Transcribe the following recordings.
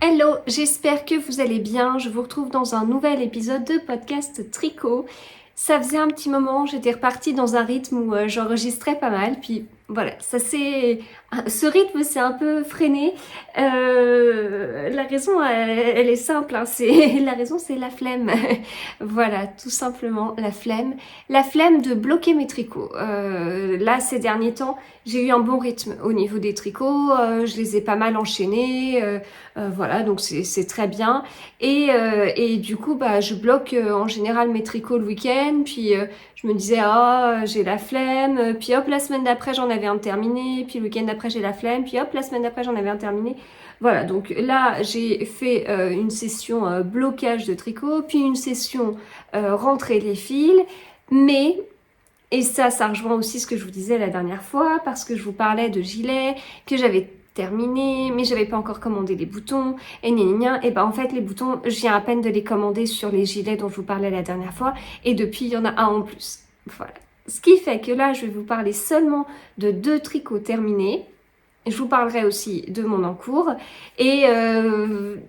Hello, j'espère que vous allez bien. Je vous retrouve dans un nouvel épisode de podcast tricot. Ça faisait un petit moment, j'étais repartie dans un rythme où j'enregistrais pas mal, puis voilà, ce rythme s'est un peu freiné. La raison, elle est simple, hein, la raison, c'est la flemme. Voilà, tout simplement la flemme de bloquer mes tricots. Là, ces derniers temps, j'ai eu un bon rythme au niveau des tricots, je les ai pas mal enchaînés, voilà, donc c'est très bien. Et du coup, bah, je bloque en général mes tricots le week-end, puis je me disais, j'ai la flemme, puis hop, la semaine d'après, j'en avais un terminé, puis le week-end d'après, j'ai la flemme, puis hop, la semaine d'après, j'en avais un terminé. Voilà, donc là, j'ai fait une session blocage de tricot, puis une session rentrer les fils, mais... Et ça rejoint aussi ce que je vous disais la dernière fois, parce que je vous parlais de gilets que j'avais terminé, mais j'avais pas encore commandé les boutons, et et ben en fait les boutons, je viens à peine de les commander sur les gilets dont je vous parlais la dernière fois, et depuis il y en a un en plus. Voilà. Ce qui fait que là, je vais vous parler seulement de 2 tricots terminés. Je vous parlerai aussi de mon encours et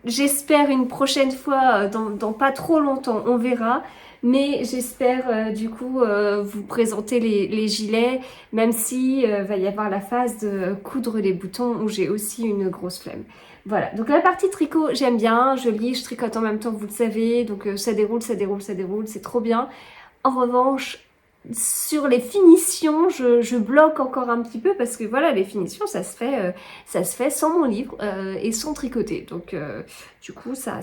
j'espère une prochaine fois, dans pas trop longtemps, on verra. Mais j'espère du coup vous présenter les gilets, même si va y avoir la phase de coudre les boutons où j'ai aussi une grosse flemme. Voilà, donc la partie tricot, j'aime bien, je lis, je tricote en même temps, vous le savez, donc ça déroule, c'est trop bien. En revanche, sur les finitions, je bloque encore un petit peu parce que voilà, les finitions, ça se fait sans mon livre et sans tricoter. Donc, du coup, ça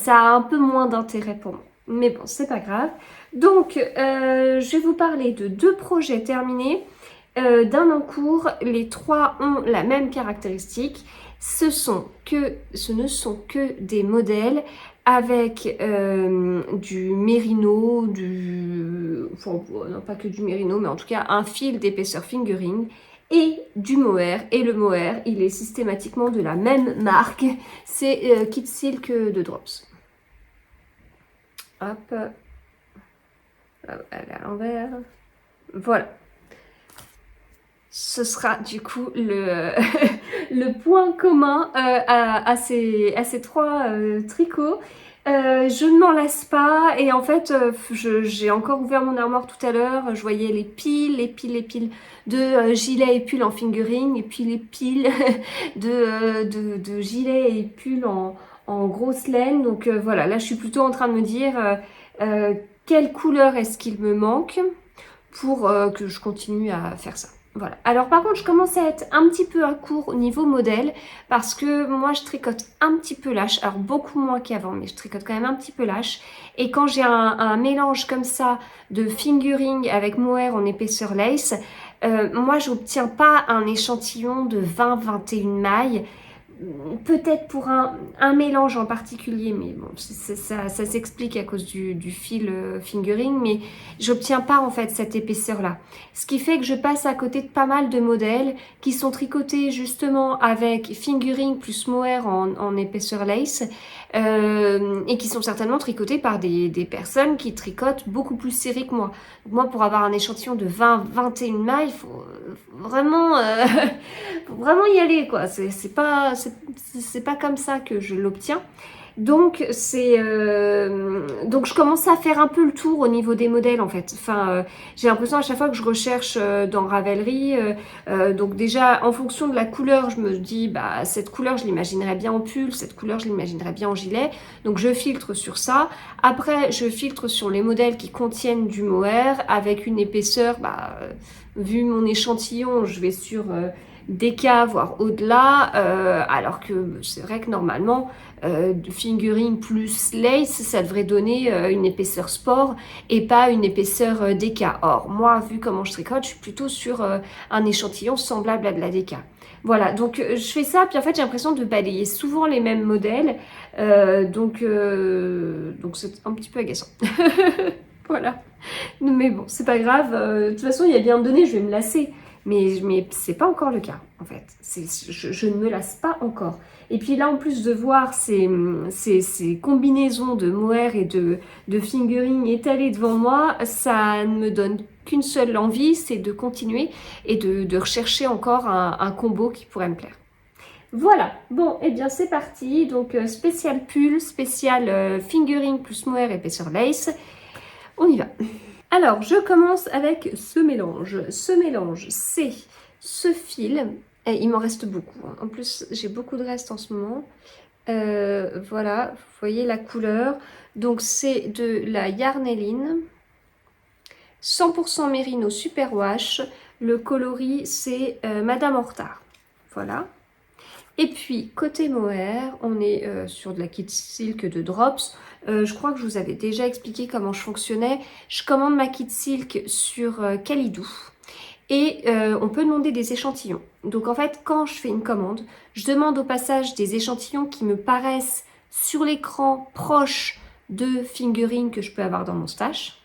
a un peu moins d'intérêt pour moi. Mais bon, c'est pas grave. Donc, je vais vous parler de 2 projets terminés, d'un en cours. Les 3 ont la même caractéristique. Ce ne sont que des modèles avec du mérino, non pas que du mérino, mais en tout cas un fil d'épaisseur fingering et du mohair. Et le mohair, il est systématiquement de la même marque, c'est Kid Silk de Drops. Hop, elle est à l'envers. Voilà. Ce sera du coup le point commun à ces 3 tricots. Je ne m'en lasse pas et en fait j'ai encore ouvert mon armoire tout à l'heure, je voyais les piles de gilets et pulls en fingering et puis les piles de gilets et pulls en grosse laine. Donc voilà, là je suis plutôt en train de me dire quelle couleur est-ce qu'il me manque pour que je continue à faire ça. Voilà. Alors par contre, je commence à être un petit peu à court au niveau modèle parce que moi, je tricote un petit peu lâche. Alors beaucoup moins qu'avant, mais je tricote quand même un petit peu lâche. Et quand j'ai un mélange comme ça de fingering avec mohair en épaisseur lace, moi, j'obtiens pas un échantillon de 20-21 mailles. Peut-être pour un mélange en particulier, mais bon, ça s'explique à cause du fil fingering, mais j'obtiens pas en fait cette épaisseur-là. Ce qui fait que je passe à côté de pas mal de modèles qui sont tricotés justement avec fingering plus mohair en épaisseur lace et qui sont certainement tricotés par des personnes qui tricotent beaucoup plus serré que moi. Donc moi, pour avoir un échantillon de 20-21 mailles, il faut vraiment y aller, quoi. C'est pas comme ça que je l'obtiens. Donc donc je commence à faire un peu le tour au niveau des modèles en fait. Enfin, j'ai l'impression à chaque fois que je recherche dans Ravelry, donc déjà en fonction de la couleur, je me dis bah cette couleur je l'imaginerais bien en pull, cette couleur je l'imaginerais bien en gilet. Donc je filtre sur ça. Après je filtre sur les modèles qui contiennent du mohair avec une épaisseur, vu mon échantillon, je vais sur DK voire au-delà, alors que c'est vrai que normalement fingering plus lace, ça devrait donner une épaisseur sport et pas une épaisseur DK. Or, moi, vu comment je tricote, je suis plutôt sur un échantillon semblable à de la DK. Voilà, donc je fais ça, puis en fait j'ai l'impression de balayer souvent les mêmes modèles, donc c'est un petit peu agaçant. Voilà, mais bon, c'est pas grave, de toute façon il y a bien donné, je vais me lasser. Mais c'est pas encore le cas, en fait. Je ne me lasse pas encore. Et puis là, en plus de voir ces combinaisons de mohair et de fingering étalées devant moi, ça ne me donne qu'une seule envie, c'est de continuer et de rechercher encore un combo qui pourrait me plaire. Voilà, bon, et bien c'est parti. Donc spécial pull, spécial fingering plus mohair épaisseur lace. On y va. Alors, je commence avec ce mélange. Ce mélange, c'est ce fil. Et il m'en reste beaucoup, hein. En plus, j'ai beaucoup de reste en ce moment. Voilà, vous voyez la couleur. Donc, c'est de la Yarneline. 100% Mérino Superwash. Le coloris, c'est Madame en retard. Voilà. Et puis, côté mohair, on est sur de la Kid Silk de Drops. Je crois que je vous avais déjà expliqué comment je fonctionnais. Je commande ma Kid Silk sur Calidou. Et on peut demander des échantillons. Donc en fait, quand je fais une commande, je demande au passage des échantillons qui me paraissent sur l'écran proches de fingering que je peux avoir dans mon stash.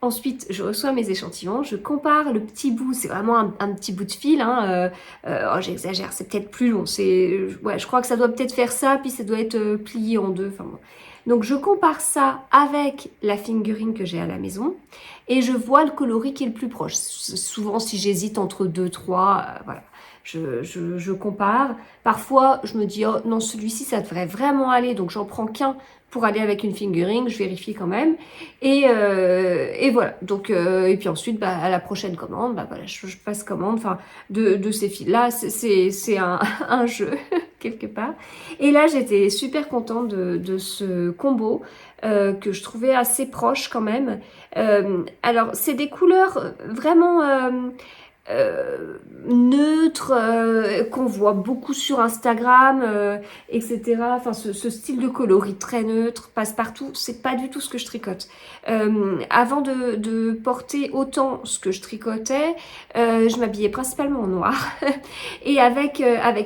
Ensuite, je reçois mes échantillons, je compare le petit bout, c'est vraiment un petit bout de fil, hein, oh, j'exagère, c'est peut-être plus long, ouais, je crois que ça doit peut-être faire ça, puis ça doit être plié en deux, enfin bon. Donc je compare ça avec la fingering que j'ai à la maison, et je vois le coloris qui est le plus proche. Souvent, si j'hésite entre deux, trois, voilà, je compare. Parfois, je me dis, oh non, celui-ci, ça devrait vraiment aller, donc j'en prends qu'un pour aller avec une fingering, je vérifie quand même. Et voilà. Donc, et puis ensuite, bah, à la prochaine commande, bah, voilà, je passe commande enfin, de ces fils-là. C'est un jeu, quelque part. Et là, j'étais super contente de ce combo que je trouvais assez proche quand même. Alors, c'est des couleurs vraiment neutres qu'on voit beaucoup sur Instagram, etc. Enfin, ce style de coloris très neutre, passe-partout, c'est pas du tout ce que je tricote. Avant de porter autant ce que je tricotais, je m'habillais principalement en noir. Et avec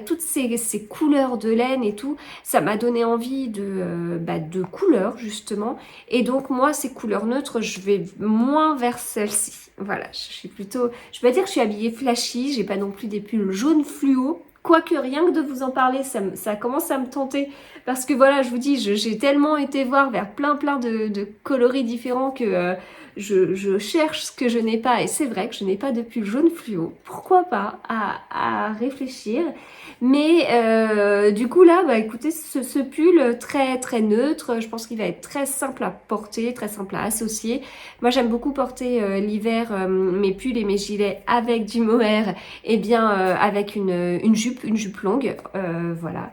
toutes ces couleurs de laine et tout, ça m'a donné envie de couleurs, justement. Et donc, moi, ces couleurs neutres, je vais moins vers celles-ci. Voilà, je suis plutôt... Je peux pas dire que je suis habillée flashy, j'ai pas non plus des pulls jaunes fluo. Quoique rien que de vous en parler, ça commence à me tenter. Parce que voilà, je vous dis, j'ai tellement été voir vers plein de coloris différents que je cherche ce que je n'ai pas. Et c'est vrai que je n'ai pas de pull jaune fluo. Pourquoi pas à réfléchir. Mais du coup là, bah écoutez, ce pull très neutre, je pense qu'il va être très simple à porter, très simple à associer. Moi j'aime beaucoup porter l'hiver mes pulls et mes gilets avec du mohair et bien avec une jupe longue, voilà.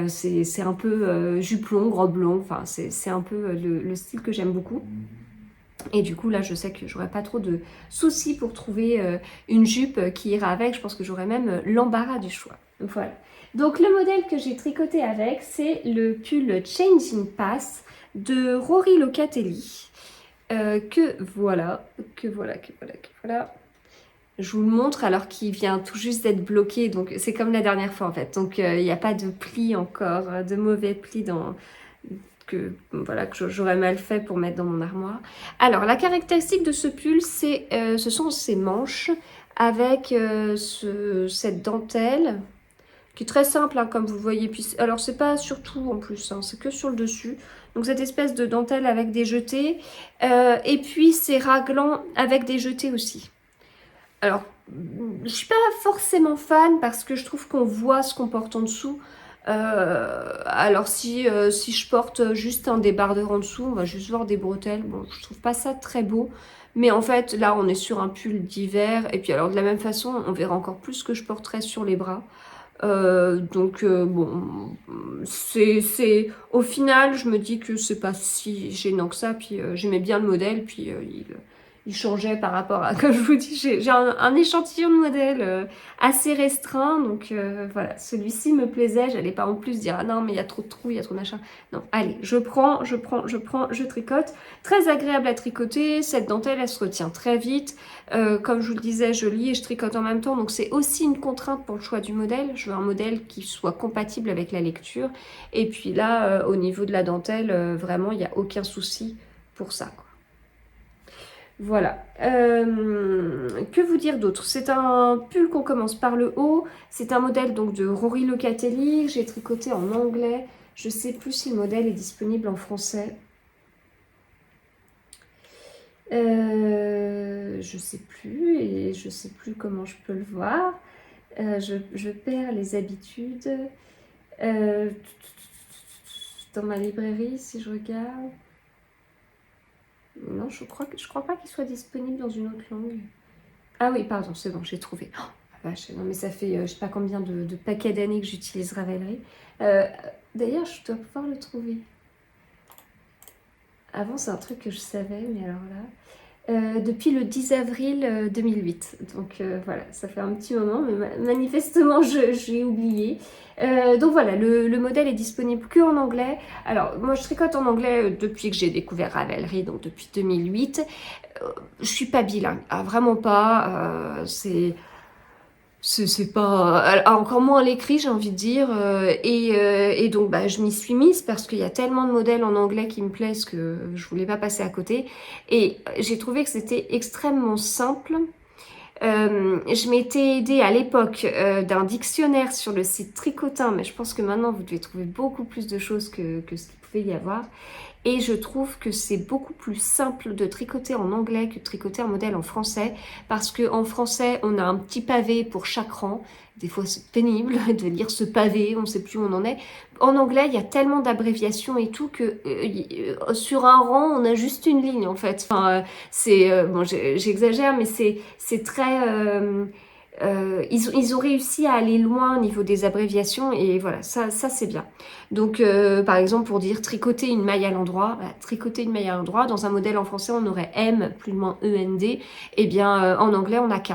C'est un peu jupe longue, robe longue, enfin c'est un peu le style que j'aime beaucoup. Et du coup là je sais que j'aurai pas trop de soucis pour trouver une jupe qui ira avec, je pense que j'aurai même l'embarras du choix. Voilà. Donc le modèle que j'ai tricoté avec, c'est le pull Changing Pass de Rory Locatelli. Que voilà. Je vous le montre alors qu'il vient tout juste d'être bloqué, donc c'est comme la dernière fois en fait. Donc il n'y a pas de pli encore, de mauvais plis voilà, que j'aurais mal fait pour mettre dans mon armoire. Alors la caractéristique de ce pull, ce sont ses manches avec cette dentelle qui est très simple, hein, comme vous voyez. Puis, alors c'est pas sur tout en plus, hein, c'est que sur le dessus. Donc cette espèce de dentelle avec des jetés. Et puis c'est raglan avec des jetés aussi. Alors, je suis pas forcément fan parce que je trouve qu'on voit ce qu'on porte en dessous. Alors si je porte juste un débardeur en dessous, on va juste voir des bretelles. Bon, je trouve pas ça très beau. Mais en fait, là, on est sur un pull d'hiver. Et puis alors, de la même façon, on verra encore plus ce que je porterai sur les bras. Bon, au final, je me dis que c'est pas si gênant que ça. Puis j'aimais bien le modèle, puis il changeait par rapport à, comme je vous dis, j'ai un échantillon de modèle assez restreint, donc voilà, celui-ci me plaisait. J'allais pas en plus dire ah non mais il y a trop de trous, il y a trop de machin. Non, allez, je prends, je tricote. Très agréable à tricoter. Cette dentelle, elle se retient très vite. Comme je vous le disais, je lis et je tricote en même temps, donc c'est aussi une contrainte pour le choix du modèle. Je veux un modèle qui soit compatible avec la lecture. Et puis là, au niveau de la dentelle, vraiment, il n'y a aucun souci pour ça, quoi. Voilà. Que vous dire d'autre? C'est un pull qu'on commence par le haut. C'est un modèle donc de Rory Locatelli. J'ai tricoté en anglais. Je sais plus si le modèle est disponible en français. Je sais plus et je sais plus comment je peux le voir. Je perds les habitudes. Euh, dans ma librairie, si je regarde... Non, je crois pas qu'il soit disponible dans une autre langue. Ah oui, pardon, c'est bon, j'ai trouvé. Oh, la vache, non mais ça fait je sais pas combien de paquets d'années que j'utilise Ravelry. Euh, D'ailleurs, je dois pouvoir le trouver. Avant, c'est un truc que je savais, mais alors là... depuis le 10 avril 2008. Donc voilà, ça fait un petit moment, mais manifestement, j'ai oublié. Donc voilà, le modèle est disponible que en anglais. Alors, moi, je tricote en anglais depuis que j'ai découvert Ravelry, donc depuis 2008. Je suis pas bilingue, ah, vraiment pas. C'est pas... Encore moins à l'écrit, j'ai envie de dire. Et donc, bah, je m'y suis mise parce qu'il y a tellement de modèles en anglais qui me plaisent que je voulais pas passer à côté. Et j'ai trouvé que c'était extrêmement simple. Je m'étais aidée à l'époque d'un dictionnaire sur le site Tricotin, mais je pense que maintenant, vous devez trouver beaucoup plus de choses que ce qu'il pouvait y avoir. Et je trouve que c'est beaucoup plus simple de tricoter en anglais que de tricoter un modèle en français, parce qu'en français, on a un petit pavé pour chaque rang. Des fois, c'est pénible de lire ce pavé, on ne sait plus où on en est. En anglais, il y a tellement d'abréviations et tout que sur un rang, on a juste une ligne en fait. Enfin, bon, j'exagère, mais c'est très... ils ont réussi à aller loin au niveau des abréviations et voilà, ça c'est bien. Donc, par exemple, pour dire tricoter une maille à l'endroit, bah, tricoter une maille à l'endroit, dans un modèle en français, on aurait M, plus loin END, et bien en anglais, on a K.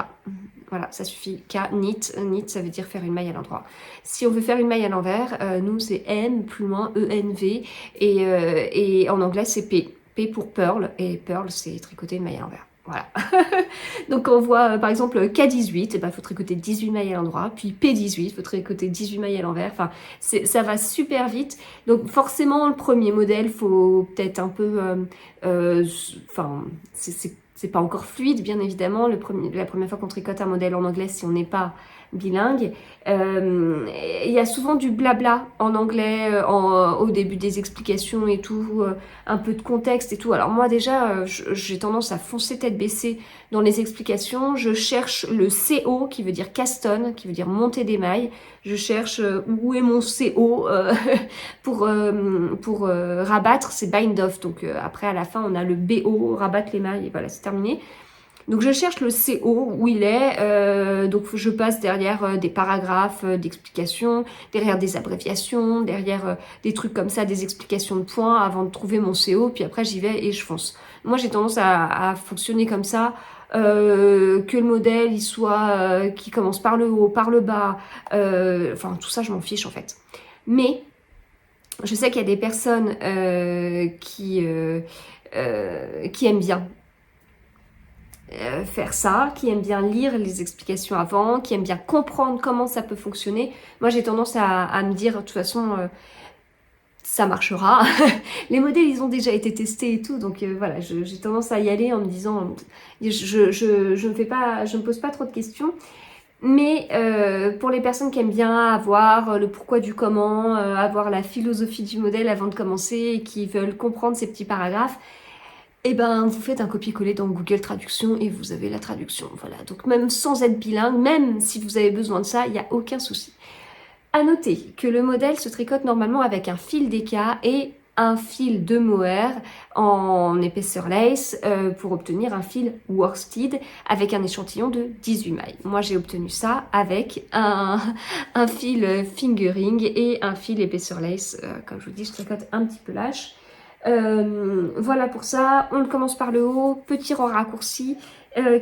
Voilà, ça suffit. K, knit. Knit, ça veut dire faire une maille à l'endroit. Si on veut faire une maille à l'envers, nous, c'est M, plus loin ENV, et en anglais, c'est P. P pour pearl, et pearl, c'est tricoter une maille à l'envers. Voilà. Donc on voit par exemple K18, il faut tricoter 18 mailles à l'endroit, puis P18, il faut tricoter 18 mailles à l'envers, enfin ça va super vite. Donc forcément le premier modèle, faut peut-être un peu, enfin c'est pas encore fluide bien évidemment, la première fois qu'on tricote un modèle en anglais si on n'est pas bilingue. Il y a souvent du blabla en anglais au début des explications et tout, un peu de contexte et tout. Alors moi déjà, j'ai tendance à foncer tête baissée dans les explications. Je cherche le CO qui veut dire caston, qui veut dire monter des mailles. Je cherche où est mon CO pour rabattre, c'est bind off. Donc après à la fin on a le BO, rabattre les mailles et voilà, c'est terminé. Donc je cherche le CO où il est, donc je passe derrière des paragraphes d'explications, derrière des abréviations, derrière des trucs comme ça, des explications de points avant de trouver mon CO, puis après j'y vais et je fonce. Moi j'ai tendance à fonctionner comme ça, que le modèle il soit, qui commence par le haut, par le bas, enfin tout ça je m'en fiche en fait. Mais je sais qu'il y a des personnes qui aiment bien faire ça, qui aiment bien lire les explications avant, qui aiment bien comprendre comment ça peut fonctionner. Moi, j'ai tendance à me dire, de toute façon, ça marchera. Les modèles, ils ont déjà été testés et tout, donc voilà, j'ai tendance à y aller en me disant, je me pose pas trop de questions. Mais pour les personnes qui aiment bien avoir le pourquoi du comment, avoir la philosophie du modèle avant de commencer et qui veulent comprendre ces petits paragraphes, eh ben, vous faites un copier-coller dans Google Traduction et vous avez la traduction. Voilà, donc même sans être bilingue, même si vous avez besoin de ça, il n'y a aucun souci. À noter que le modèle se tricote normalement avec un fil DK et un fil de mohair en épaisseur lace pour obtenir un fil worsted avec un échantillon de 18 mailles. Moi j'ai obtenu ça avec un fil fingering et un fil épaisseur lace. Comme je vous dis, je tricote un petit peu lâche. Voilà pour ça, on commence par le haut, petits rangs raccourcis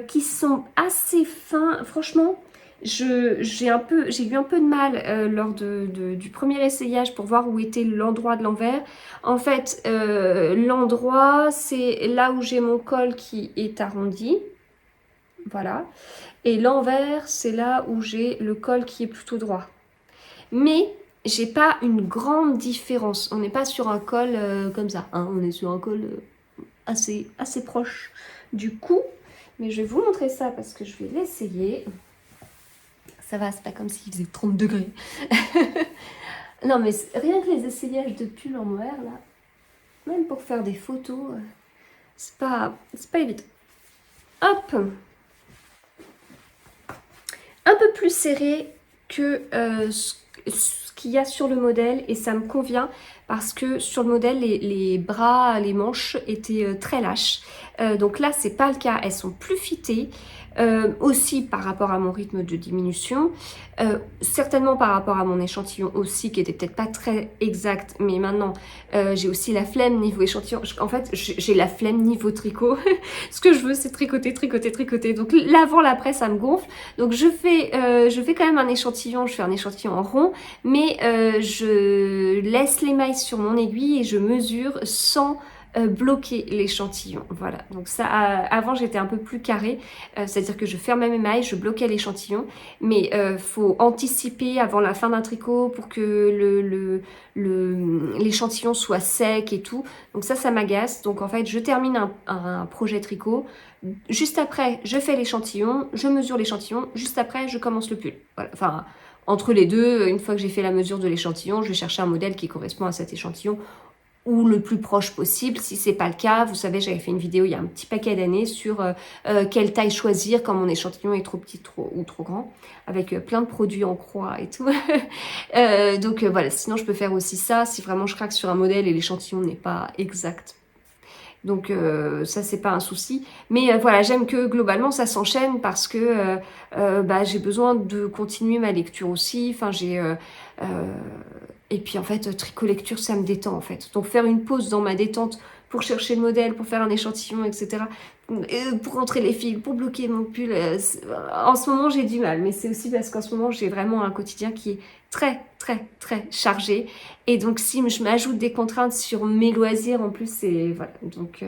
qui sont assez fins. Franchement, j'ai eu un peu de mal lors du premier essayage pour voir où était l'endroit de l'envers. En fait, l'endroit, c'est là où j'ai mon col qui est arrondi. Voilà. Et l'envers, c'est là où j'ai le col qui est plutôt droit. Mais j'ai pas une grande différence. On n'est pas sur un col comme ça. Hein. On est sur un col assez proche du cou. Mais je vais vous montrer ça parce que je vais l'essayer. Ça va, c'est pas comme s'il faisait 30 degrés. Non, mais rien que les essayages de pull en mohair, là, même pour faire des photos, c'est pas évident. Hop! Un peu plus serré que ce qu'il y a sur le modèle et ça me convient parce que sur le modèle, les bras, les manches étaient très lâches. Donc là, c'est pas le cas, elles sont plus fitées. Aussi par rapport à mon rythme de diminution, certainement par rapport à mon échantillon aussi qui était peut-être pas très exact, mais maintenant j'ai aussi la flemme niveau échantillon. En fait, j'ai la flemme niveau tricot. Ce que je veux, c'est tricoter, tricoter, tricoter. Donc l'avant, l'après, ça me gonfle. Donc je fais quand même un échantillon. Je fais un échantillon en rond, mais je laisse les mailles sur mon aiguille et je mesure sans bloquer l'échantillon. Voilà, donc ça, avant j'étais un peu plus carré, c'est-à-dire que je fermais mes mailles, je bloquais l'échantillon, mais faut anticiper avant la fin d'un tricot pour que l'échantillon soit sec et tout. Donc ça m'agace. Donc en fait, je termine un projet tricot. Juste après, je fais l'échantillon, je mesure l'échantillon. Juste après, je commence le pull. Voilà. Enfin, entre les deux, une fois que j'ai fait la mesure de l'échantillon, je vais chercher un modèle qui correspond à cet échantillon ou le plus proche possible. Si c'est pas le cas, vous savez, j'avais fait une vidéo il y a un petit paquet d'années sur quelle taille choisir quand mon échantillon est trop petit ou trop grand, avec plein de produits en croix et tout. Donc voilà, sinon je peux faire aussi ça si vraiment je craque sur un modèle et l'échantillon n'est pas exact. Donc ça c'est pas un souci, mais voilà, j'aime que globalement ça s'enchaîne parce que bah, j'ai besoin de continuer ma lecture aussi. Enfin et puis en fait tricot lecture ça me détend en fait. Donc faire une pause dans ma détente pour chercher le modèle, pour faire un échantillon, etc. Pour rentrer les fils, pour bloquer mon pull. En ce moment j'ai du mal, mais c'est aussi parce qu'en ce moment j'ai vraiment un quotidien qui est très très chargé et donc si je m'ajoute des contraintes sur mes loisirs en plus, c'est voilà, donc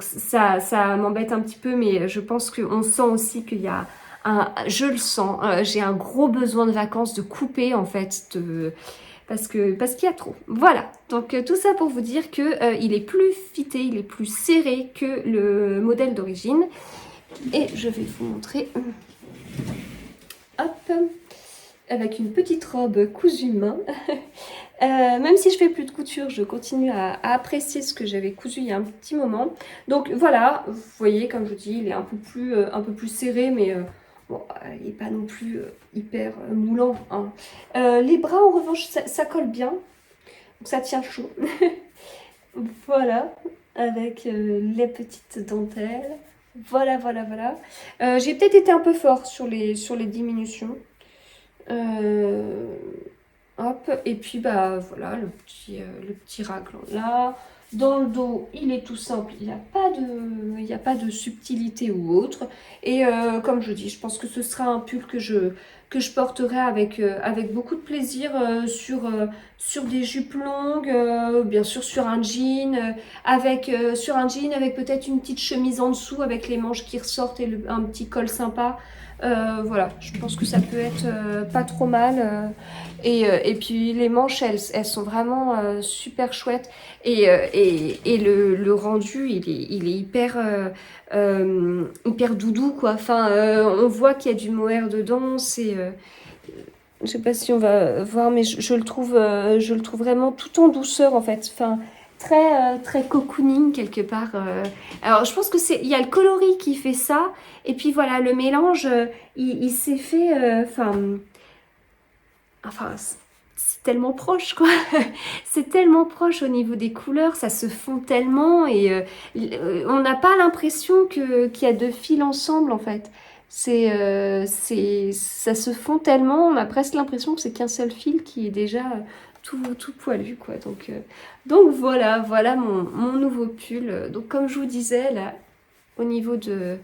ça m'embête un petit peu, mais je pense qu'on sent aussi qu'il y a je le sens, j'ai un gros besoin de vacances, de couper en fait, parce qu'il y a trop. Voilà, donc tout ça pour vous dire que il est plus fité, il est plus serré que le modèle d'origine. Et je vais vous montrer, hop, avec une petite robe cousue main. Même si je fais plus de couture, je continue à apprécier ce que j'avais cousu il y a un petit moment. Donc voilà, vous voyez, comme je vous dis, il est un peu plus serré, mais bon, il n'est pas non plus hyper moulant, hein. Les bras, en revanche, ça colle bien. Donc ça tient chaud. Voilà, avec les petites dentelles. Voilà, voilà, voilà. J'ai peut-être été un peu fort sur les diminutions. Hop, et puis bah voilà, le petit raglan là. Dans le dos, il est tout simple, il n'y a pas de subtilité ou autre. Et comme je dis, je pense que ce sera un pull que je porterai avec beaucoup de plaisir sur des jupes longues, bien sûr sur un jean, sur un jean avec peut-être une petite chemise en dessous avec les manches qui ressortent et un petit col sympa. Voilà, je pense que ça peut être pas trop mal. Et puis les manches, elles sont vraiment super chouettes. Et le rendu, il est hyper doudou, quoi. Enfin, on voit qu'il y a du mohair dedans. Je sais pas si on va voir, mais je le trouve vraiment tout en douceur, en fait. Enfin, très cocooning quelque part. Alors je pense que il y a le coloris qui fait ça, et puis voilà, le mélange, il s'est fait, enfin c'est tellement proche quoi. C'est tellement proche au niveau des couleurs, ça se fond tellement, et on n'a pas l'impression qu'il y a deux fils ensemble en fait. Ça se fond tellement, on a presque l'impression que c'est qu'un seul fil qui est déjà tout poilu quoi. Donc voilà mon nouveau pull. Donc comme je vous disais là, au niveau du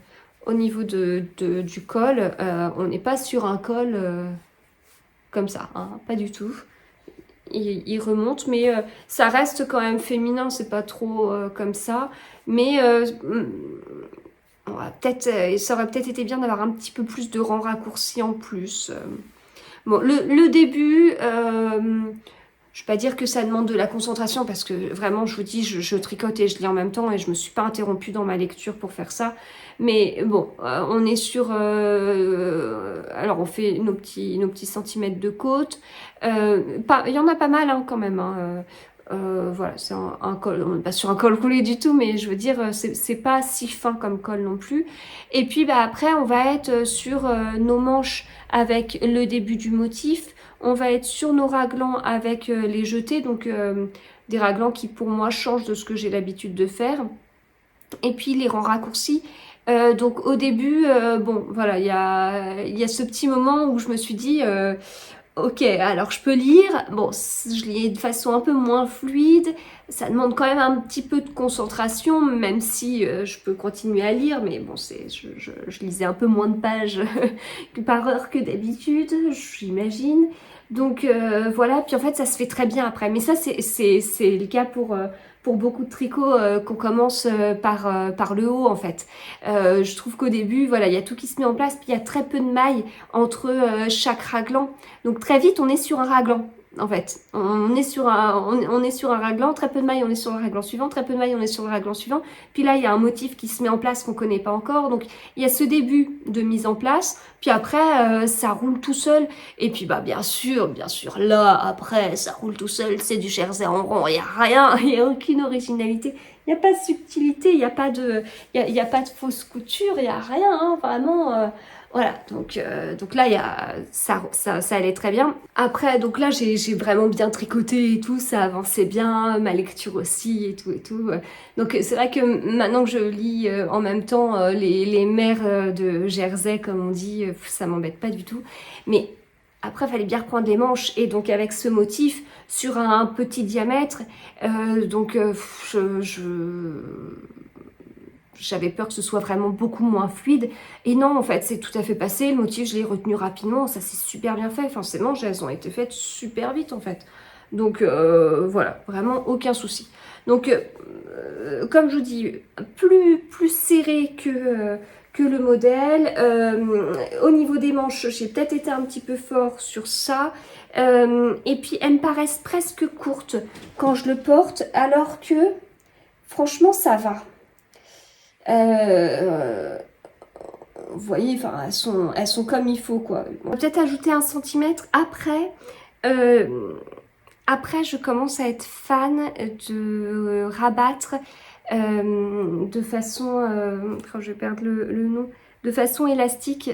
col, on n'est pas sur un col comme ça, hein, pas du tout. Il remonte, mais ça reste quand même féminin, c'est pas trop comme ça. Mais ça aurait peut-être été bien d'avoir un petit peu plus de rangs raccourcis en plus. Bon, le début, je ne vais pas dire que ça demande de la concentration parce que vraiment, je vous dis, je tricote et je lis en même temps et je ne me suis pas interrompue dans ma lecture pour faire ça. Mais bon, on est sur... alors, on fait nos petits centimètres de côte. Il y en a pas mal hein, quand même. Hein. Voilà, c'est un col, on n'est pas sur un col roulé du tout, mais je veux dire, c'est pas si fin comme col non plus. Et puis bah, après, on va être sur nos manches avec le début du motif. On va être sur nos raglans avec les jetés, donc des raglans qui pour moi changent de ce que j'ai l'habitude de faire. Et puis les rangs raccourcis. Donc au début, bon voilà, il y a ce petit moment où je me suis dit, ok, alors je peux lire, bon, je lis de façon un peu moins fluide, ça demande quand même un petit peu de concentration, même si je peux continuer à lire, mais bon, je lisais un peu moins de pages par heure que d'habitude, j'imagine. Donc voilà, puis en fait ça se fait très bien après, mais ça c'est le cas pour beaucoup de tricots qu'on commence par le haut en fait. Je trouve qu'au début, voilà, il y a tout qui se met en place, puis il y a très peu de mailles entre chaque raglan. Donc très vite, on est sur un raglan, en fait. On est sur un raglan, très peu de mailles, on est sur le raglan suivant, très peu de mailles, on est sur le raglan suivant. Puis là, il y a un motif qui se met en place qu'on ne connaît pas encore. Donc il y a ce début de mise en place, puis après, ça roule tout seul. Et puis bah bien sûr, là, après, ça roule tout seul, c'est du jersey en rond, il n'y a rien, il n'y a aucune originalité. Il n'y a pas de subtilité, il n'y a pas de, y a pas de fausse couture, il n'y a rien, hein, vraiment. Voilà, donc là, ça allait très bien. Après, donc là, j'ai vraiment bien tricoté et tout, ça avançait bien, ma lecture aussi et tout et tout. Donc c'est vrai que maintenant que je lis en même temps les mers de Jersey, comme on dit, ça m'embête pas du tout. Mais après, il fallait bien reprendre les manches et donc avec ce motif sur un petit diamètre, j'avais peur que ce soit vraiment beaucoup moins fluide. Et non, en fait, c'est tout à fait passé. Le motif, je l'ai retenu rapidement. Ça s'est super bien fait. Enfin, ces manches, elles ont été faites super vite, en fait. Donc, voilà, vraiment aucun souci. Donc, comme je vous dis, plus serré que le modèle. Au niveau des manches, j'ai peut-être été un petit peu fort sur ça. Et puis, elles me paraissent presque courtes quand je le porte, alors que, franchement, ça va. Vous voyez, enfin, elles sont comme il faut, quoi. On va peut-être ajouter 1 centimètre. Après, je commence à être fan de rabattre de façon... quand je vais perdre le nom. De façon élastique.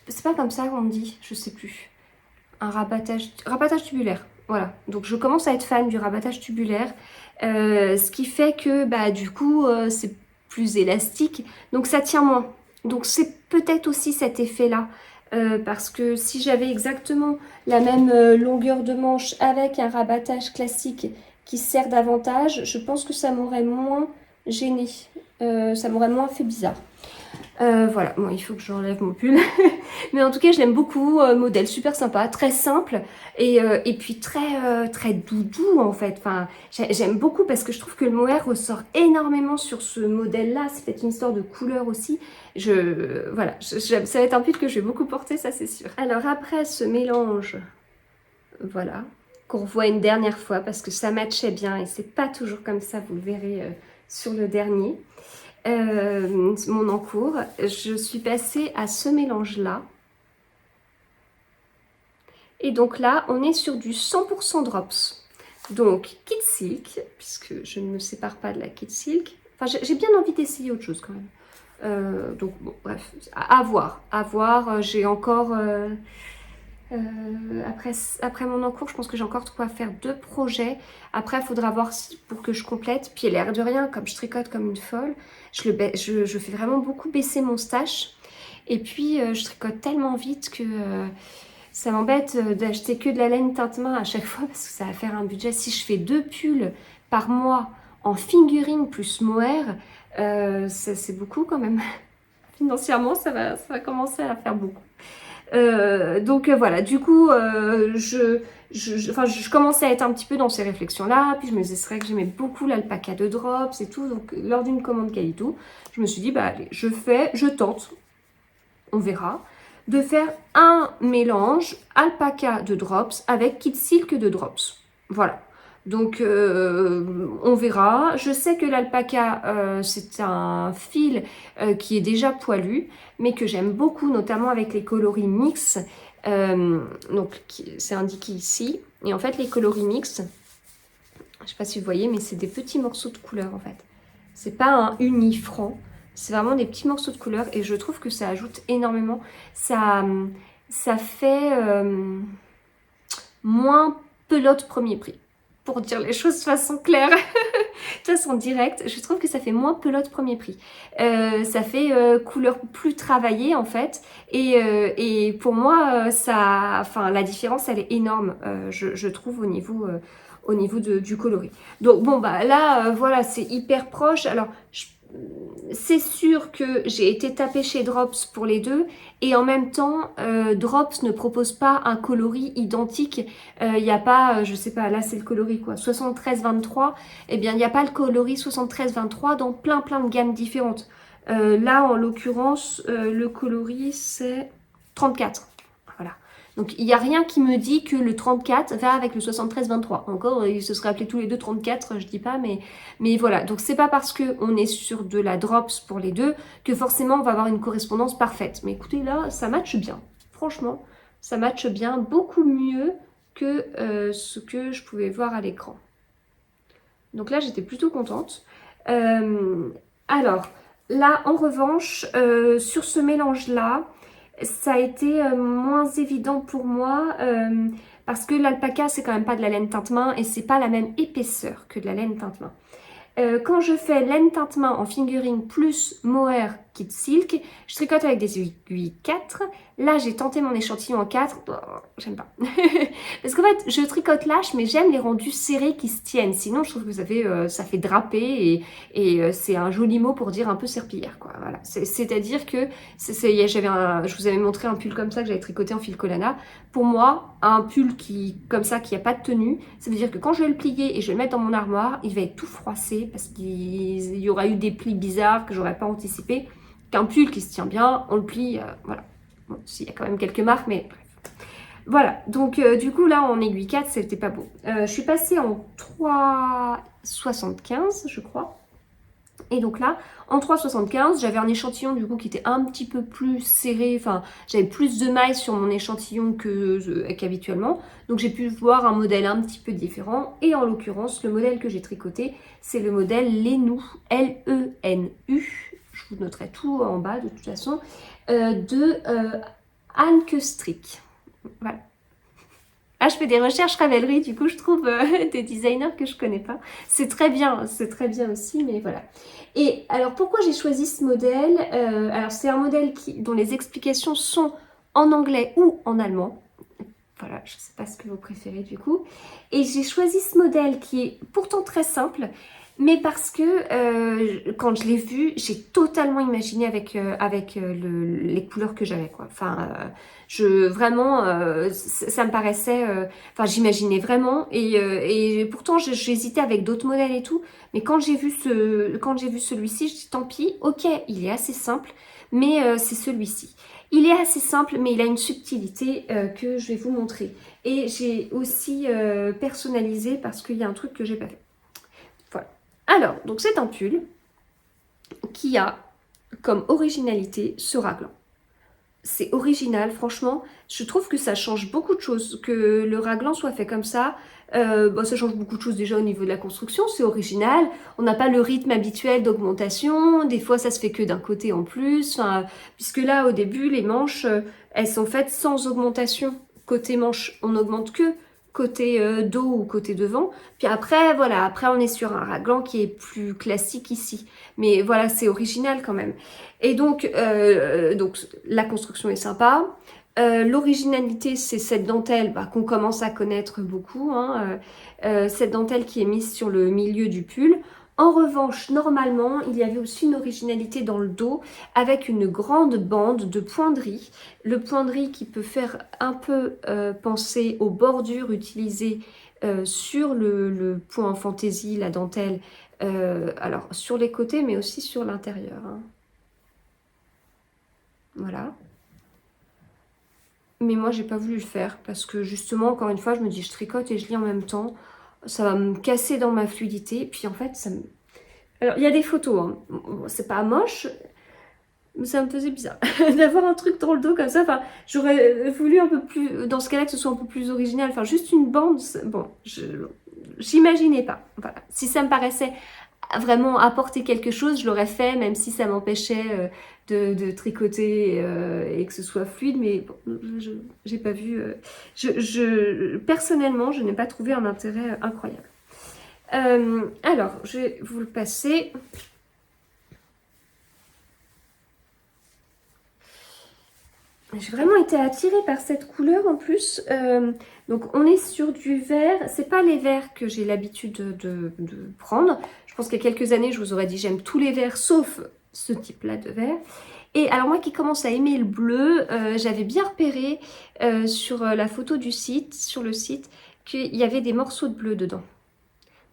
C'est pas comme ça qu'on dit, je sais plus. Un rabattage tubulaire. Voilà. Donc, je commence à être fan du rabattage tubulaire. Ce qui fait que, bah, du coup, c'est plus élastique, donc ça tient moins. Donc c'est peut-être aussi cet effet-là, parce que si j'avais exactement la même longueur de manche avec un rabattage classique qui sert davantage, je pense que ça m'aurait moins gêné, ça m'aurait moins fait bizarre. Voilà, bon, il faut que j'enlève mon pull. Mais en tout cas, je l'aime beaucoup. Modèle super sympa, très simple et puis très doudou en fait. Enfin, j'aime beaucoup parce que je trouve que le mohair ressort énormément sur ce modèle-là. C'est peut-être une histoire de couleur aussi. Voilà, ça va être un pull que je vais beaucoup porter, ça c'est sûr. Alors après ce mélange, voilà, qu'on revoit une dernière fois parce que ça matchait bien et c'est pas toujours comme ça, vous le verrez sur le dernier. Mon encours, je suis passée à ce mélange-là. Et donc là, on est sur du 100% drops. Donc, Kid Silk, puisque je ne me sépare pas de la Kid Silk. Enfin, j'ai bien envie d'essayer autre chose quand même. Donc, bon, bref, à voir. À voir, j'ai encore... après mon encours, je pense que j'ai encore de quoi faire 2 projets. Après, il faudra voir pour que je complète. Puis, l'air de rien, comme je tricote comme une folle, je fais vraiment beaucoup baisser mon stash. Et puis, je tricote tellement vite que ça m'embête d'acheter que de la laine teinte-main à chaque fois parce que ça va faire un budget. Si je fais 2 pulls par mois en fingering plus mohair, c'est beaucoup quand même. Financièrement, ça va commencer à faire beaucoup. Donc voilà, du coup, je commençais à être un petit peu dans ces réflexions-là, puis je me disais, c'est vrai que j'aimais beaucoup l'alpaca de Drops et tout, donc lors d'une commande Calypso, je me suis dit, bah allez, je tente, on verra, de faire un mélange alpaca de Drops avec Kid Silk de Drops. Voilà. Donc, on verra. Je sais que l'alpaca, c'est un fil qui est déjà poilu, mais que j'aime beaucoup, notamment avec les coloris mix. Donc, c'est indiqué ici. Et en fait, les coloris mix, Je sais pas si vous voyez, mais c'est des petits morceaux de couleur en fait. C'est pas un uni-franc, c'est vraiment des petits morceaux de couleur et je trouve que ça ajoute énormément. Ça fait moins pelote premier prix, pour dire les choses de façon claire. De façon directe, je trouve que ça fait moins pelote premier prix. Ça fait couleur plus travaillée en fait. Et pour moi, la différence, elle est énorme, je trouve, au niveau du coloris. Donc bon, bah là, voilà, c'est hyper proche. Alors, c'est sûr que j'ai été tapée chez Drops pour les deux. Et en même temps, Drops ne propose pas un coloris identique. Il n'y a pas, je sais pas, là c'est le coloris quoi, 73-23. Eh bien, il n'y a pas le coloris 73-23 dans plein de gammes différentes. Là, en l'occurrence, le coloris c'est 34. Voilà. Donc, il n'y a rien qui me dit que le 34 va avec le 73-23. Encore, ils se seraient appelés tous les deux 34, je dis pas, mais voilà. Donc, c'est pas parce qu'on est sur de la Drops pour les deux que forcément on va avoir une correspondance parfaite. Mais écoutez, là, ça matche bien. Franchement, ça matche bien, beaucoup mieux que ce que je pouvais voir à l'écran. Donc là, j'étais plutôt contente. Alors, là, en revanche, sur ce mélange-là, ça a été moins évident pour moi parce que l'alpaca, c'est quand même pas de la laine teinte-main et c'est pas la même épaisseur que de la laine teinte-main. Quand je fais laine teinte-main en fingering plus mohair kit silk, je tricote avec des aiguilles 4. Là, j'ai tenté mon échantillon en 4. Oh, j'aime pas. Parce qu'en fait, je tricote lâche, mais j'aime les rendus serrés qui se tiennent. Sinon, je trouve que ça fait draper et c'est un joli mot pour dire un peu serpillière, quoi. Voilà. C'est-à-dire que je vous avais montré un pull comme ça que j'avais tricoté en fil Collana. Pour moi, un pull comme ça, qui n'a pas de tenue, ça veut dire que quand je vais le plier et je vais le mettre dans mon armoire, il va être tout froissé parce qu'il y aura eu des plis bizarres que j'aurais pas anticipé. Qu'un pull qui se tient bien, on le plie, voilà. Bon, il y a quand même quelques marques, mais bref. Voilà, donc du coup là en aiguille 4, c'était pas beau. Je suis passée en 3,75 je crois. Et donc là, en 3,75, j'avais un échantillon du coup qui était un petit peu plus serré, enfin j'avais plus de mailles sur mon échantillon qu'habituellement. Donc j'ai pu voir un modèle un petit peu différent. Et en l'occurrence, le modèle que j'ai tricoté, c'est le modèle Lenu, L-E-N-U. Je vous noterai tout en bas de toute façon, de Anke Strick. Voilà. Ah, je fais des recherches Ravelry, du coup je trouve des designers que je connais pas. C'est très bien aussi, mais voilà. Et alors pourquoi j'ai choisi ce modèle alors c'est un modèle dont les explications sont en anglais ou en allemand. Voilà, je ne sais pas ce que vous préférez du coup. Et j'ai choisi ce modèle qui est pourtant très simple, mais parce que quand je l'ai vu, j'ai totalement imaginé avec les couleurs que j'avais, quoi. Enfin, vraiment, ça me paraissait... Enfin, j'imaginais vraiment. Et pourtant, j'hésitais avec d'autres modèles et tout. Mais quand j'ai vu celui-ci, je dis tant pis, ok, il est assez simple, mais c'est celui-ci. Il est assez simple, mais il a une subtilité que je vais vous montrer. Et j'ai aussi personnalisé parce qu'il y a un truc que j'ai pas fait. Voilà. Alors, donc c'est un pull qui a comme originalité ce raglan. C'est original, franchement. Je trouve que ça change beaucoup de choses. Que le raglan soit fait comme ça, ça change beaucoup de choses déjà au niveau de la construction. C'est original. On n'a pas le rythme habituel d'augmentation. Des fois, ça se fait que d'un côté en plus. Enfin, puisque là, au début, les manches, elles sont faites sans augmentation. Côté manche, on n'augmente que côté dos ou côté devant. Puis après, voilà, après on est sur un raglan qui est plus classique ici. Mais voilà, c'est original quand même. Et donc la construction est sympa. L'originalité, c'est cette dentelle qu'on commence à connaître beaucoup. Hein, cette dentelle qui est mise sur le milieu du pull. En revanche, normalement, il y avait aussi une originalité dans le dos avec une grande bande de poinderie. Le poinderie qui peut faire un peu penser aux bordures utilisées sur le point en fantaisie, la dentelle, alors sur les côtés mais aussi sur l'intérieur. Hein. Voilà. Mais moi, j'ai pas voulu le faire parce que justement, encore une fois, je me dis je tricote et je lis en même temps. Ça va me casser dans ma fluidité. Puis en fait, ça me... Alors, il y a des photos, hein. C'est pas moche, mais ça me faisait bizarre d'avoir un truc dans le dos comme ça. Enfin, j'aurais voulu un peu plus, dans ce cas-là, que ce soit un peu plus original. Enfin, juste une bande, bon, j'imaginais pas. Voilà. Si ça me paraissait vraiment apporter quelque chose, je l'aurais fait, même si ça m'empêchait de tricoter et que ce soit fluide, mais bon, j'ai pas vu. Personnellement, je n'ai pas trouvé un intérêt incroyable. Alors, je vais vous le passer. J'ai vraiment été attirée par cette couleur en plus. Donc on est sur du vert. C'est pas les verts que j'ai l'habitude de prendre. Je pense qu'il y a quelques années, je vous aurais dit j'aime tous les verts sauf ce type-là de vert. Et alors moi qui commence à aimer le bleu, j'avais bien repéré sur la photo du site, sur le site, qu'il y avait des morceaux de bleu dedans.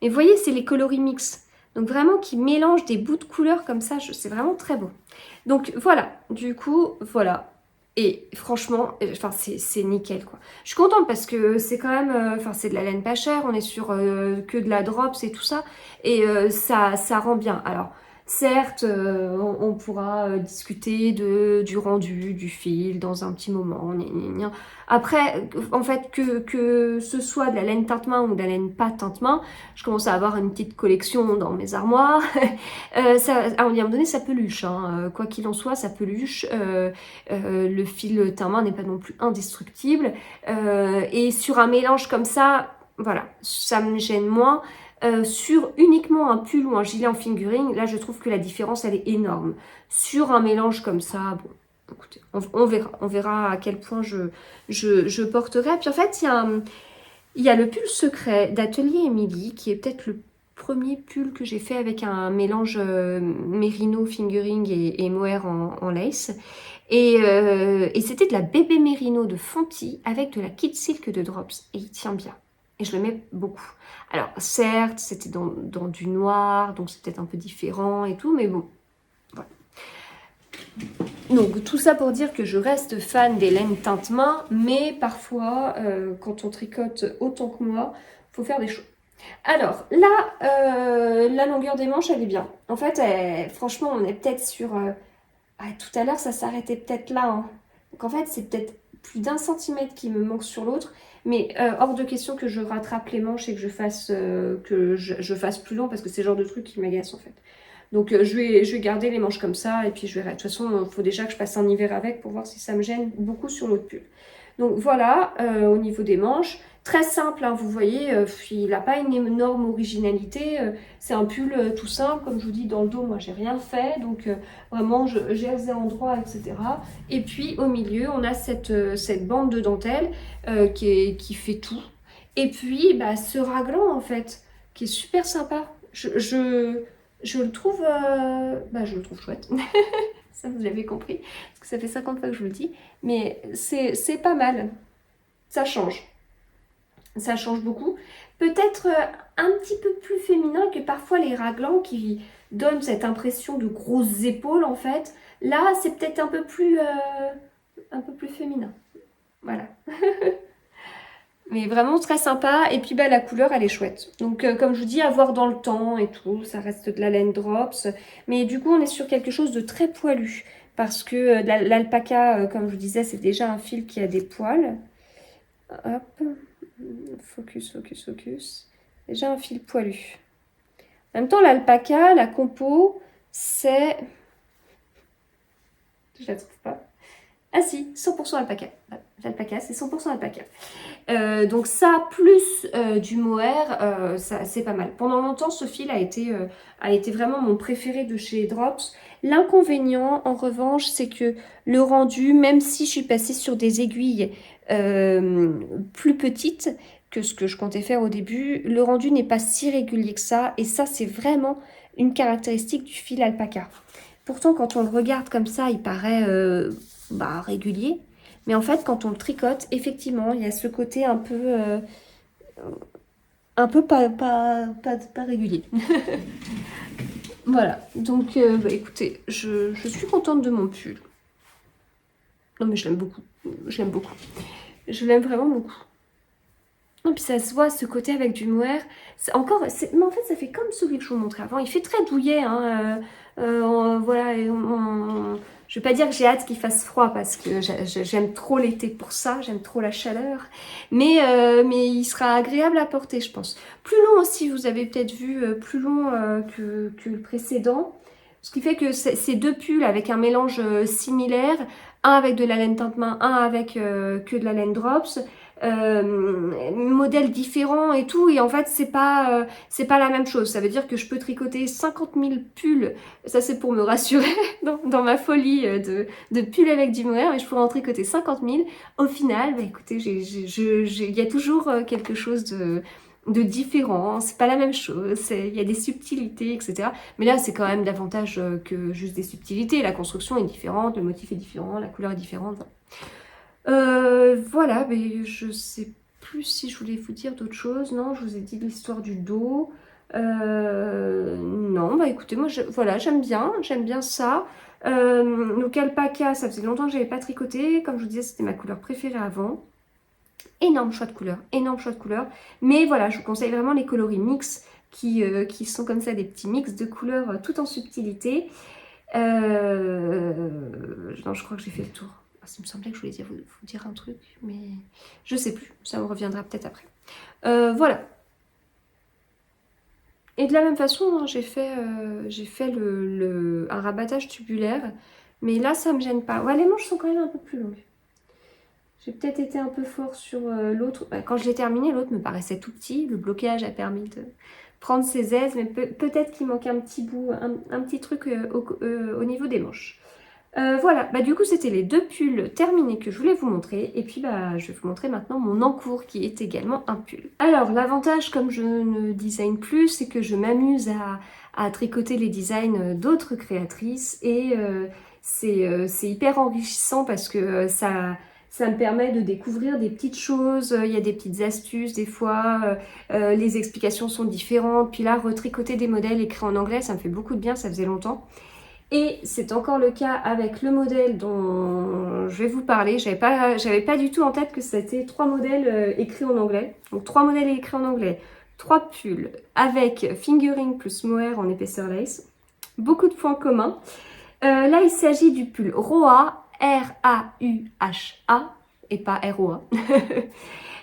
Et vous voyez, c'est les coloris mix. Donc vraiment qui mélangent des bouts de couleurs comme ça, c'est vraiment très beau. Donc voilà, du coup, voilà. Et franchement, enfin c'est nickel quoi. Je suis contente parce que c'est quand même, enfin c'est de la laine pas chère, on est sur que de la drops et tout ça, et ça rend bien. Alors certes, on pourra discuter du rendu, du fil dans un petit moment. Après, en fait, que ce soit de la laine teinte-main ou de la laine pas teinte-main, je commence à avoir une petite collection dans mes armoires. À un moment donné, ça peluche. Hein. Quoi qu'il en soit, ça peluche. Le fil teint-main n'est pas non plus indestructible. Et sur un mélange comme ça, voilà, ça me gêne moins. Sur uniquement un pull ou un gilet en fingering, là je trouve que la différence elle est énorme. Sur un mélange comme ça, bon, écoutez, on verra à quel point je porterai. Puis en fait, il y a le pull secret d'Atelier Emily qui est peut-être le premier pull que j'ai fait avec un mélange mérino, fingering et mohair en lace. Et c'était de la bébé mérino de Fonty avec de la kid silk de Drops. Et il tient bien. Et je le mets beaucoup. Alors, certes, c'était dans du noir, donc c'est peut-être un peu différent et tout, mais bon, voilà. Donc, tout ça pour dire que je reste fan des laines teinte-main, mais parfois, quand on tricote autant que moi, il faut faire des choix. Alors, là, la longueur des manches, elle est bien. En fait, franchement, on est peut-être sur... tout à l'heure, ça s'arrêtait peut-être là. Hein. Donc, en fait, c'est peut-être plus d'1 cm qui me manque sur l'autre. Mais hors de question que je rattrape les manches et que je fasse, plus long parce que c'est le genre de truc qui m'agace en fait. Donc je vais garder les manches comme ça et puis je verrai. De toute façon, il faut déjà que je passe un hiver avec pour voir si ça me gêne beaucoup sur l'autre pull. Donc voilà, au niveau des manches, très simple, hein, vous voyez, il n'a pas une énorme originalité. C'est un pull tout simple, comme je vous dis, dans le dos, moi j'ai rien fait. Donc vraiment, j'ai les endroits, etc. Et puis au milieu, on a cette bande de dentelle qui fait tout. Et puis ce raglan en fait, qui est super sympa. Je le trouve, je le trouve chouette. Ça, vous l'avez compris, parce que ça fait 50 fois que je vous le dis. Mais c'est pas mal. Ça change. Ça change beaucoup. Peut-être un petit peu plus féminin que parfois les raglans qui donnent cette impression de grosses épaules, en fait. Là, c'est peut-être un peu plus féminin. Voilà. Mais vraiment très sympa. Et puis la couleur, elle est chouette. Donc comme je vous dis, à voir dans le temps et tout. Ça reste de la laine drops. Mais du coup, on est sur quelque chose de très poilu. Parce que l'alpaca, comme je vous disais, c'est déjà un fil qui a des poils. Hop. Focus, focus, focus. Déjà un fil poilu. En même temps, l'alpaca, la compo, c'est... Je la trouve pas. Ah si, 100% alpaca. L'alpaca, c'est 100% alpaca. Donc ça, plus du mohair, c'est pas mal. Pendant longtemps, ce fil a été vraiment mon préféré de chez Drops. L'inconvénient, en revanche, c'est que le rendu, même si je suis passée sur des aiguilles plus petites que ce que je comptais faire au début, le rendu n'est pas si régulier que ça. Et ça, c'est vraiment une caractéristique du fil alpaca. Pourtant, quand on le regarde comme ça, il paraît régulier. Mais en fait, quand on le tricote, effectivement, il y a ce côté un peu pas régulier. Voilà. Donc, écoutez, je suis contente de mon pull. Non, mais je l'aime beaucoup. Je l'aime beaucoup. Je l'aime vraiment beaucoup. Et puis ça se voit, ce côté avec du mohair. Mais en fait, ça fait comme celui que je vous montrais avant. Il fait très douillet. Hein, voilà. Je vais pas dire que j'ai hâte qu'il fasse froid parce que j'aime trop l'été pour ça, j'aime trop la chaleur. Mais il sera agréable à porter, je pense. Plus long aussi, vous avez peut-être vu, plus long que le précédent. Ce qui fait que c'est deux pulls avec un mélange similaire. Un avec de la laine teinte-main, un avec que de la laine drops. Modèles différents et tout. Et en fait, c'est pas la même chose. Ça veut dire que je peux tricoter 50 000 pulls. Ça, c'est pour me rassurer dans ma folie de pulls avec du mohair. Mais je pourrais en tricoter 50 000. Au final, bah, écoutez, il y a toujours quelque chose de différent, c'est pas la même chose, il y a des subtilités, etc. Mais là, c'est quand même davantage que juste des subtilités. La construction est différente, le motif est différent, la couleur est différente. Voilà, mais je sais plus si je voulais vous dire d'autres choses. Non, je vous ai dit l'histoire du dos. Non, bah écoutez, moi, voilà, j'aime bien ça. Donc alpaca, ça faisait longtemps que j'avais pas tricoté. Comme je vous disais, c'était ma couleur préférée avant. Énorme choix de couleurs, énorme choix de couleurs. Mais voilà, je vous conseille vraiment les coloris mix qui sont comme ça des petits mix de couleurs tout en subtilité. Non, je crois que j'ai fait le tour. Ça me semblait que je voulais vous dire un truc, mais je sais plus. Ça me reviendra peut-être après. Voilà. Et de la même façon, hein, j'ai fait un rabattage tubulaire. Mais là, ça me gêne pas. Ouais, les manches sont quand même un peu plus longues. J'ai peut-être été un peu fort sur l'autre. Bah, quand je l'ai terminé, l'autre me paraissait tout petit. Le blocage a permis de prendre ses aises, mais peut-être qu'il manque un petit bout, un petit truc au niveau des manches. Voilà, bah, du coup c'était les deux pulls terminés que je voulais vous montrer. Et puis bah, je vais vous montrer maintenant mon encours qui est également un pull. Alors l'avantage, comme je ne design plus, c'est que je m'amuse à tricoter les designs d'autres créatrices. Et c'est hyper enrichissant parce que ça me permet de découvrir des petites choses, il y a des petites astuces des fois, les explications sont différentes. Puis là, retricoter des modèles écrits en anglais, ça me fait beaucoup de bien, ça faisait longtemps. Et c'est encore le cas avec le modèle dont je vais vous parler. J'avais pas du tout en tête que c'était 3 modèles écrits en anglais. Donc 3 modèles écrits en anglais, 3 pulls avec fingering plus mohair en épaisseur lace. Beaucoup de points communs. Là, il s'agit du pull Roa, R-A-U-H-A, et pas R-O-A,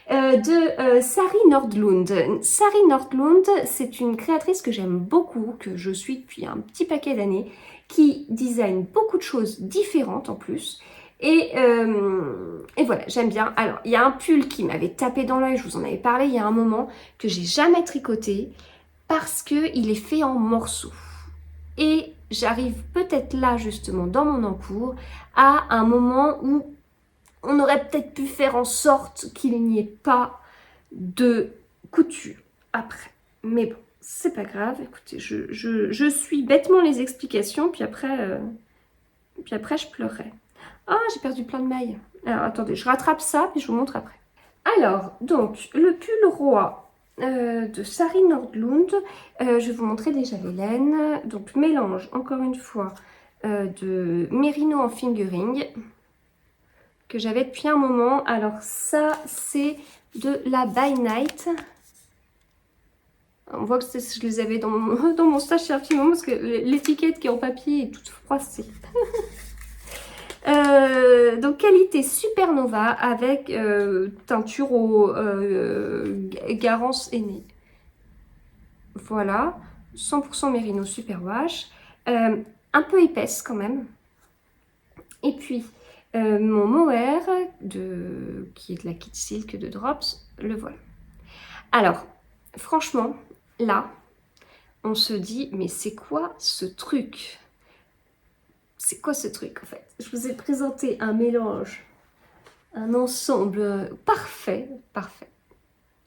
de Sari Nordlund. Sari Nordlund, c'est une créatrice que j'aime beaucoup, que je suis depuis un petit paquet d'années, qui design beaucoup de choses différentes en plus. Et voilà, j'aime bien. Alors, il y a un pull qui m'avait tapé dans l'œil, je vous en avais parlé il y a un moment, que j'ai jamais tricoté, parce qu'il est fait en morceaux. Et j'arrive peut-être là, justement, dans mon encours, à un moment où on aurait peut-être pu faire en sorte qu'il n'y ait pas de couture après. Mais bon, c'est pas grave. Écoutez, je suis bêtement les explications, puis après je pleurerai. Ah, j'ai perdu plein de mailles. Alors, attendez, je rattrape ça, puis je vous montre après. Alors, donc, le pull roi de Sari Nordlund. Je vais vous montrer déjà les laines. Donc, mélange, encore une fois, de mérino en fingering, que j'avais depuis un moment. Alors, ça, c'est de la By Night. On voit que je les avais dans mon stage chez un petit moment, parce que l'étiquette qui est en papier est toute froissée. Donc qualité Supernova avec teinture au Garance aînée. Voilà, 100% Mérino Superwash. Un peu épaisse quand même. Et puis mon mohair qui est de la Kit Silk de Drops, le voilà. Alors, franchement, là, on se dit, mais c'est quoi ce truc ? C'est quoi ce truc en fait? Je vous ai présenté un mélange, un ensemble parfait, parfait,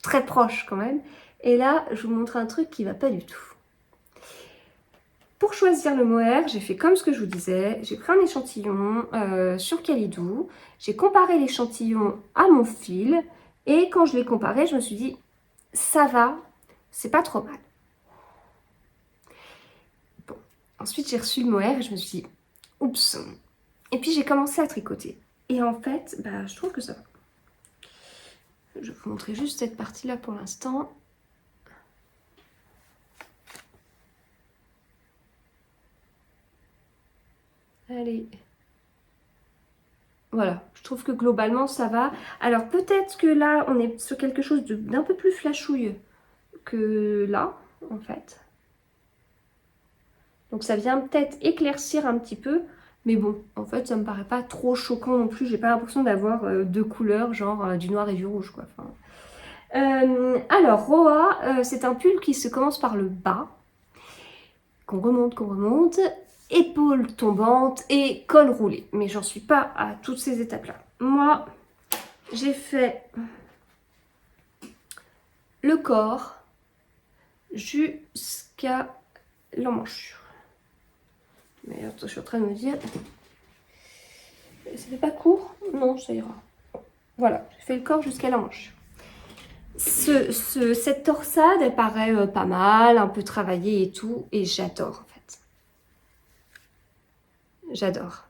très proche quand même. Et là, je vous montre un truc qui va pas du tout. Pour choisir le mohair, j'ai fait comme ce que je vous disais. J'ai pris un échantillon sur Calidou. J'ai comparé l'échantillon à mon fil. Et quand je l'ai comparé, je me suis dit, ça va, c'est pas trop mal. Bon, ensuite j'ai reçu le mohair et je me suis dit, oups. Et puis j'ai commencé à tricoter. Et en fait, bah, je trouve que ça va. Je vais vous montrer juste cette partie-là pour l'instant. Allez, Voilà, je trouve que globalement ça va. Alors peut-être que là on est sur quelque chose d'un peu plus flashouille que là en fait. Donc ça vient peut-être éclaircir un petit peu. Mais bon, en fait ça me paraît pas trop choquant non plus. J'ai pas l'impression d'avoir deux couleurs, genre du noir et du rouge quoi. Enfin, alors Roa, c'est un pull qui se commence par le bas. Qu'on remonte. Épaules tombantes et col roulé. Mais j'en suis pas à toutes ces étapes-là. Moi, j'ai fait le corps jusqu'à l'emmanchure. Mais attends, je suis en train de me dire... Ça fait pas court? Non, ça ira. Voilà, j'ai fait le corps jusqu'à l'emmanchure. Cette torsade, elle paraît pas mal, un peu travaillée et tout. Et j'adore, en fait. J'adore.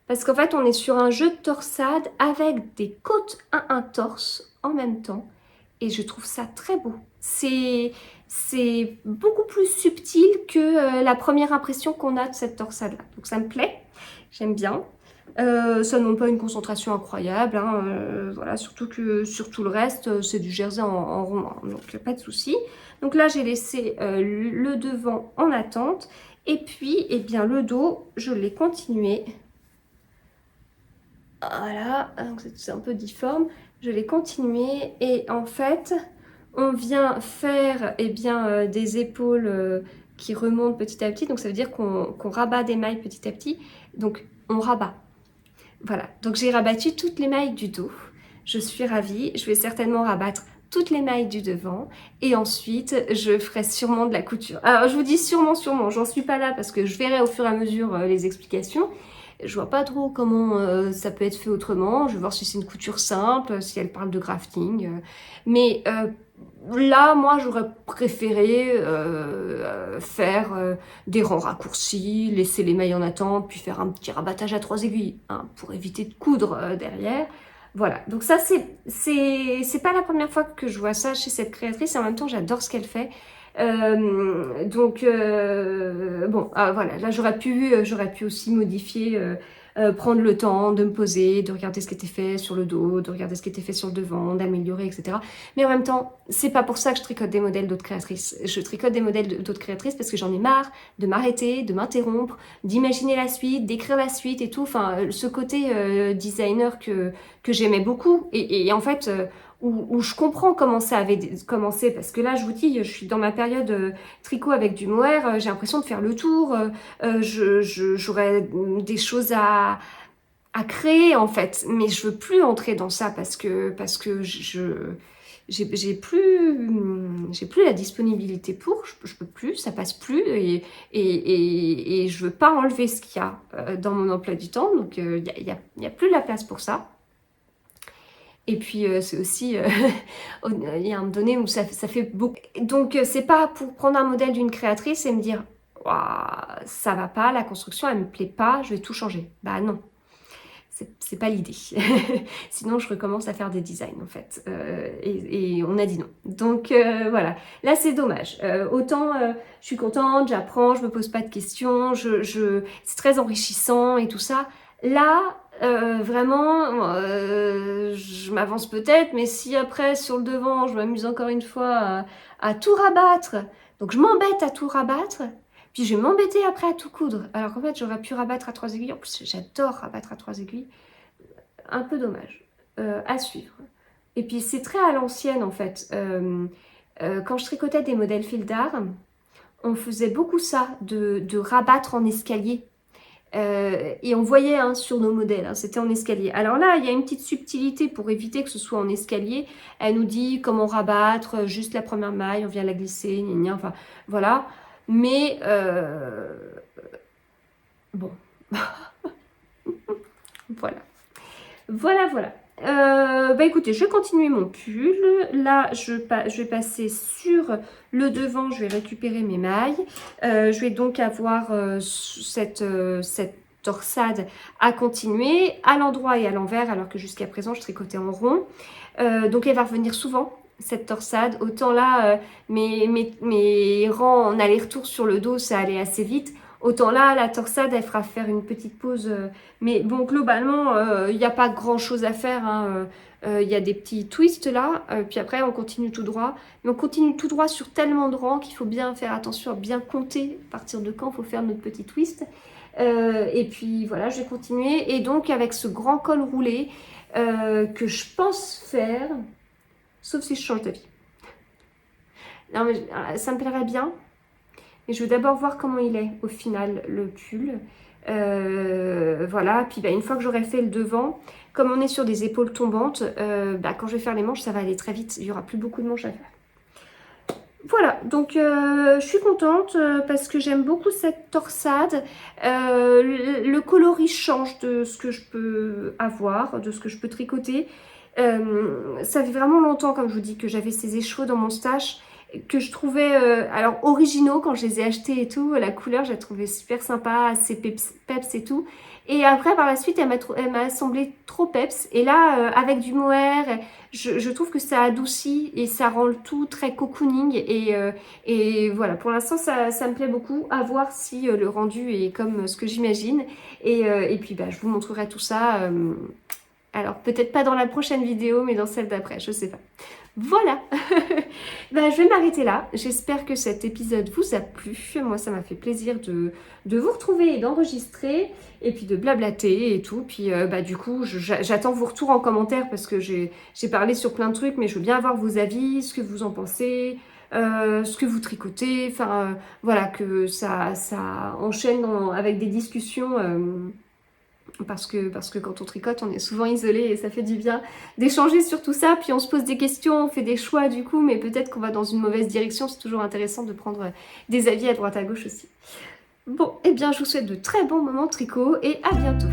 Parce qu'en fait, on est sur un jeu de torsade avec des côtes à un torse en même temps. Et je trouve ça très beau. C'est beaucoup plus subtil que la première impression qu'on a de cette torsade-là. Donc ça me plaît, j'aime bien. Ça ne demande pas une concentration incroyable, hein, voilà, surtout que sur tout le reste, c'est du jersey en rond, hein, donc pas de souci. Donc là, j'ai laissé le devant en attente. Et puis, eh bien, le dos, je l'ai continué. Voilà, c'est un peu difforme. Je l'ai continué et en fait, on vient faire eh bien, des épaules qui remontent petit à petit. Donc ça veut dire qu'on rabat des mailles petit à petit. Donc on rabat. Voilà, donc j'ai rabattu toutes les mailles du dos. Je suis ravie. Je vais certainement rabattre toutes les mailles du devant. Et ensuite, je ferai sûrement de la couture. Alors je vous dis sûrement, j'en suis pas là parce que je verrai au fur et à mesure les explications. Je vois pas trop comment ça peut être fait autrement. Je vais voir si c'est une couture simple, si elle parle de grafting. Mais là, moi, j'aurais préféré faire des rangs raccourcis, laisser les mailles en attente, puis faire un petit rabattage à 3 aiguilles, hein, pour éviter de coudre derrière. Voilà, donc ça, c'est pas la première fois que je vois ça chez cette créatrice, et en même temps, j'adore ce qu'elle fait. Bon, voilà, là j'aurais pu aussi modifier, prendre le temps de me poser, de regarder ce qui était fait sur le dos, de regarder ce qui était fait sur le devant, d'améliorer, etc. Mais en même temps, c'est pas pour ça que je tricote des modèles d'autres créatrices. Je tricote des modèles d'autres créatrices parce que j'en ai marre de m'arrêter, de m'interrompre, d'imaginer la suite, d'écrire la suite et tout. Enfin, ce côté designer que j'aimais beaucoup. Et en fait... où je comprends comment ça avait commencé, parce que là, je vous dis, je suis dans ma période tricot avec du mohair, j'ai l'impression de faire le tour, j'aurais des choses à créer en fait, mais je veux plus entrer dans ça parce que j'ai plus la disponibilité pour, je peux plus, ça passe plus et je veux pas enlever ce qu'il y a dans mon emploi du temps, donc il y a plus la place pour ça. Et puis c'est aussi, il y a un moment donné où ça fait beaucoup. Donc c'est pas pour prendre un modèle d'une créatrice et me dire ça va pas, la construction elle me plaît pas, je vais tout changer. Bah non, c'est pas l'idée. Sinon je recommence à faire des designs en fait. Et on a dit non. Donc voilà, là c'est dommage. Autant je suis contente, j'apprends, je me pose pas de questions, c'est très enrichissant et tout ça. Là, vraiment, je m'avance peut-être, mais si après, sur le devant, je m'amuse encore une fois à tout rabattre, donc je m'embête à tout rabattre, puis je vais m'embêter après à tout coudre, alors qu'en fait, j'aurais pu rabattre à 3 aiguilles. En plus, j'adore rabattre à 3 aiguilles. Un peu dommage. À suivre. Et puis, c'est très à l'ancienne, en fait. Quand je tricotais des modèles fil d'art, on faisait beaucoup ça, de rabattre en escalier. Et on voyait hein, sur nos modèles, hein, c'était en escalier. Alors là, il y a une petite subtilité pour éviter que ce soit en escalier. Elle nous dit comment rabattre, juste la première maille, on vient la glisser, gna gna, enfin voilà. Mais bon, voilà. Voilà. Bah écoutez, je continue mon pull. Là, je vais passer sur le devant, je vais récupérer mes mailles. Je vais donc avoir cette torsade à continuer à l'endroit et à l'envers, alors que jusqu'à présent, je tricotais en rond. Donc, elle va revenir souvent, cette torsade. Autant là, mes rangs en aller-retour sur le dos, ça allait assez vite. Autant là, la torsade, elle fera faire une petite pause. Mais bon, globalement, il n'y a pas grand-chose à faire. Hein. Il y a des petits twists là, puis après on continue tout droit. Mais on continue tout droit sur tellement de rangs qu'il faut bien faire attention à bien compter à partir de quand il faut faire notre petit twist. Et puis voilà, je vais continuer. Et donc avec ce grand col roulé que je pense faire, sauf si je change d'avis. Non mais ça me plairait bien. Et je veux d'abord voir comment il est au final, le pull. Voilà, puis une fois que j'aurai fait le devant, comme on est sur des épaules tombantes, quand je vais faire les manches, ça va aller très vite. Il n'y aura plus beaucoup de manches à faire. Voilà, donc je suis contente parce que j'aime beaucoup cette torsade. Le coloris change de ce que je peux avoir, de ce que je peux tricoter. Ça fait vraiment longtemps, comme je vous dis, que j'avais ces écheveaux dans mon stash, que je trouvais alors originaux quand je les ai achetés et tout. La couleur, je la trouvais super sympa, assez peps et tout. Et après, par la suite, elle m'a semblé trop peps. Et là, avec du mohair, je trouve que ça adoucit et ça rend le tout très cocooning. Et voilà, pour l'instant, ça me plaît beaucoup. À voir si le rendu est comme ce que j'imagine. Et puis, je vous montrerai tout ça. Alors, peut-être pas dans la prochaine vidéo, mais dans celle d'après, je sais pas. Voilà. Je vais m'arrêter là. J'espère que cet épisode vous a plu. Moi, ça m'a fait plaisir de vous retrouver et d'enregistrer, et puis de blablater et tout. Puis, du coup, j'attends vos retours en commentaire parce que j'ai parlé sur plein de trucs, mais je veux bien avoir vos avis, ce que vous en pensez, ce que vous tricotez. Enfin, voilà, que ça enchaîne avec des discussions. Parce que quand on tricote, on est souvent isolé et ça fait du bien d'échanger sur tout ça. Puis on se pose des questions, on fait des choix du coup, mais peut-être qu'on va dans une mauvaise direction. C'est toujours intéressant de prendre des avis à droite à gauche aussi. Bon, eh bien je vous souhaite de très bons moments tricot et à bientôt.